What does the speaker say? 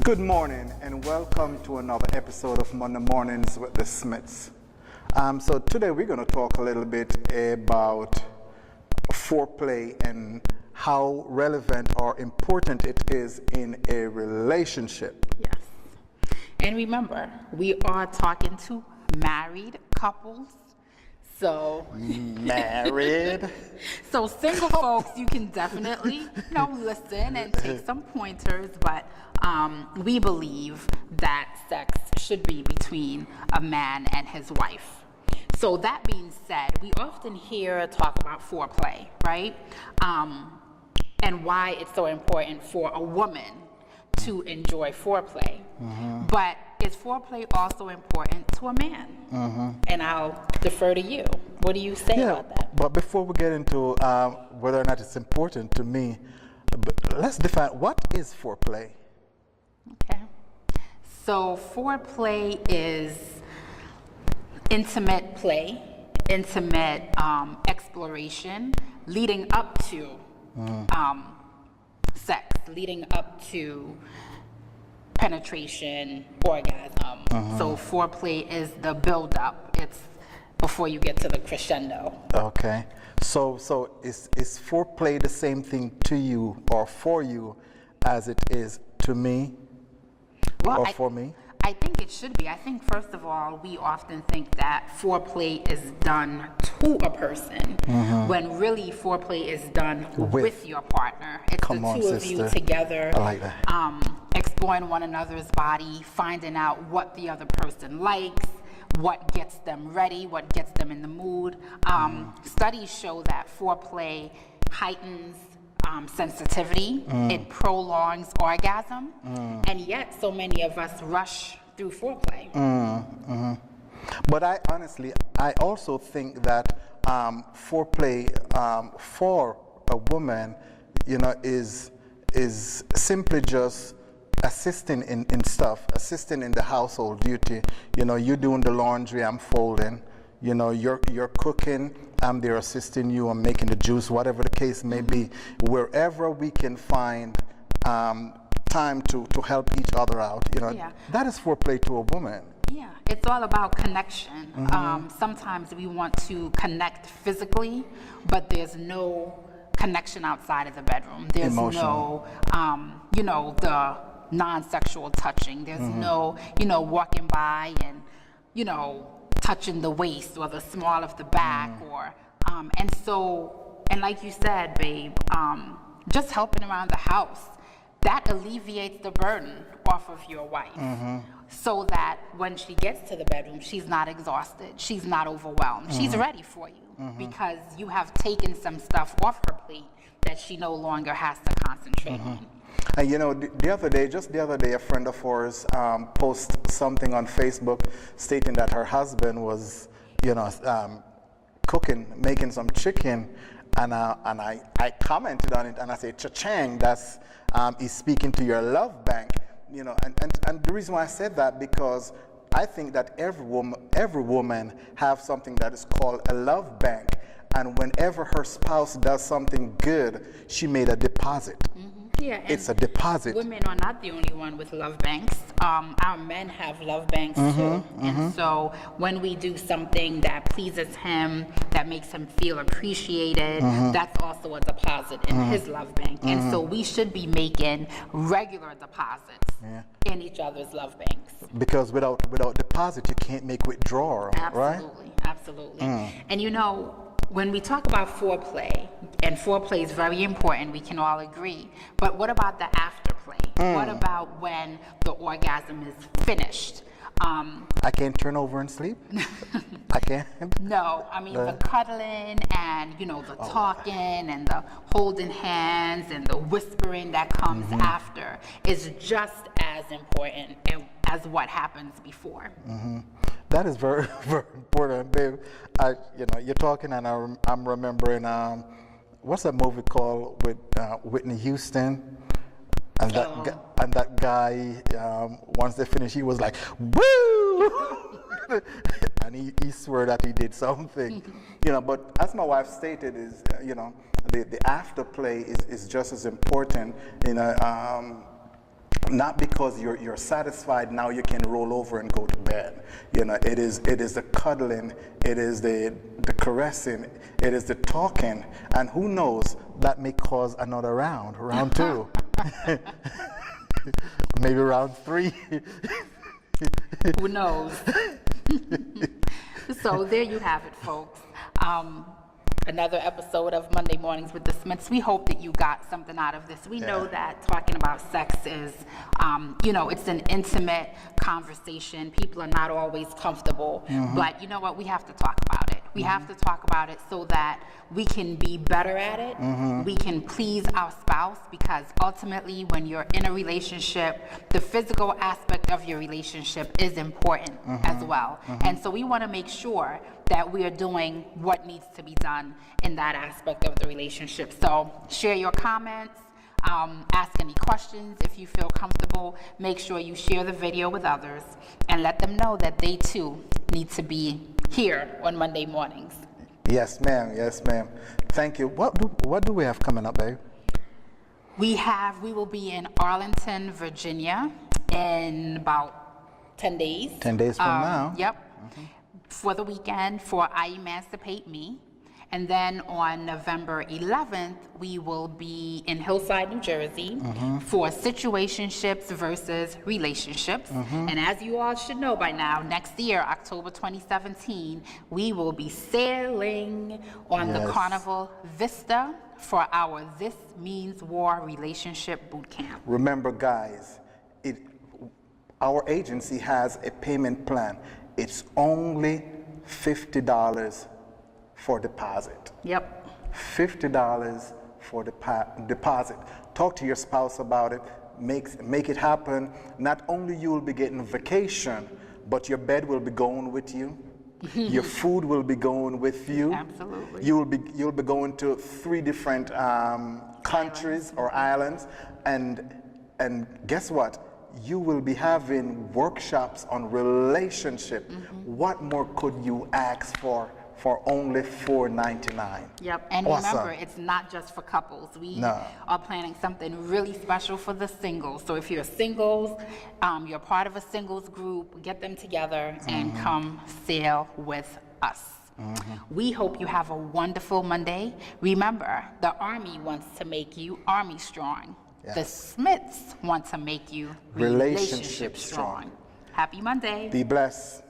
Good morning and welcome to another episode of Monday Mornings with the Smiths. So today we're going to talk a little bit about foreplay and how relevant or important it is in a relationship. Yes. And remember, we are talking to married couples. So Married. So single folks, you can definitely, listen and take some pointers, but we believe that sex should be between a man and his wife. So that being said, we often hear talk about foreplay, right? And why it's so important for a woman to enjoy foreplay. Mm-hmm. But is foreplay also important to a man? Mm-hmm. And I'll defer to you. What do you say about that? But before we get into whether or not it's important to me, let's define what is foreplay. Okay. So foreplay is intimate play, intimate exploration leading up to sex, leading up to penetration, orgasm. So foreplay is the build-up. It's before you get to the crescendo. Okay. So is foreplay the same thing to you or for you as it is to me for me? I think it should be. I think, first of all, we often think that foreplay is done to a person when really foreplay is done with your partner. It's the two of you together. I like that. Exploring one another's body, finding out what the other person likes, what gets them ready, what gets them in the mood. Studies show that foreplay heightens sensitivity, it prolongs orgasm, and yet so many of us rush through foreplay. But I also think that foreplay for a woman, is simply just assisting in stuff, assisting in the household duty. You doing the laundry, I'm folding. You're cooking, I'm there assisting you, I'm making the juice, whatever the case may be. Wherever we can find time to help each other out, that is foreplay to a woman. Yeah, it's all about connection. Sometimes we want to connect physically, but there's no connection outside of the bedroom. There's Emotional. no, the non-sexual touching. There's no, walking by and, touching the waist or the small of the back or, and like you said, babe, just helping around the house, that alleviates the burden off of your wife so that when she gets to the bedroom, she's not exhausted, she's not overwhelmed, she's ready for you because you have taken some stuff off her plate that she no longer has to concentrate on. And the other day, a friend of ours posted something on Facebook stating that her husband was, cooking, making some chicken, and I commented on it and I said, "Cha-chang, that's he's speaking to your love bank." And the reason why I said that because I think that every woman have something that is called a love bank, and whenever her spouse does something good, she made a deposit. Yeah, it's a deposit. Women are not the only one with love banks. Our men have love banks too. And so when we do something that pleases him, that makes him feel appreciated, that's also a deposit in his love bank. And so we should be making regular deposits in each other's love banks. Because without deposit, you can't make withdrawal, right? Absolutely. And when we talk about foreplay, and foreplay is very important, we can all agree, but what about the afterplay? What about when the orgasm is finished? I can't turn over and sleep? I can't? No, the cuddling and, the talking and the holding hands and the whispering that comes after is just as important as what happens before. That is very, very important, babe. You're talking, and I'm remembering what's that movie called with Whitney Houston, and that guy. Once they finished, he was like, "Woo!" and he swore that he did something, But as my wife stated, is the afterplay is just as important, not because you're satisfied, now you can roll over and go to bed. You know, it is the cuddling, it is the caressing, it is the talking, and who knows, that may cause another round two, maybe round three. Who knows? So there you have it, folks. Another episode of Monday Mornings with the Smiths. We hope that you got something out of this. We know that talking about sex is, it's an intimate conversation. People are not always comfortable. But you know what? We have to talk about it. We have to talk about it so that we can be better at it. We can please our spouse, because ultimately when you're in a relationship, the physical aspect of your relationship is important as well. And so we want to make sure that we are doing what needs to be done in that aspect of the relationship. So share your comments, ask any questions if you feel comfortable. Make sure you share the video with others and let them know that they too need to be here on Monday mornings. Yes, ma'am. Yes, ma'am. Thank you. What do we have coming up, babe? We will be in Arlington, Virginia in about 10 days. 10 days from now. Yep. For the weekend for I Emancipate Me. And then on November 11th, we will be in Hillside, New Jersey for Situationships versus Relationships. And as you all should know by now, next year, October 2017, we will be sailing on the Carnival Vista for our This Means War Relationship Boot Camp. Remember, guys, our agency has a payment plan. It's only $50 for deposit. Yep. $50 for deposit. Talk to your spouse about it. Make it happen. Not only you will be getting vacation, but your bed will be going with you. Your food will be going with you. Absolutely. You'll be going to 3 different countries or islands, and guess what? You will be having workshops on relationship. What more could you ask for only $4.99? Yep, and awesome. Remember, it's not just for couples. We are planning something really special for the singles. So if you're singles, you're part of a singles group, get them together and come sail with us. We hope you have a wonderful Monday. Remember, the Army wants to make you Army strong. Yes. The Smiths want to make you relationship strong. Happy Monday. Be blessed.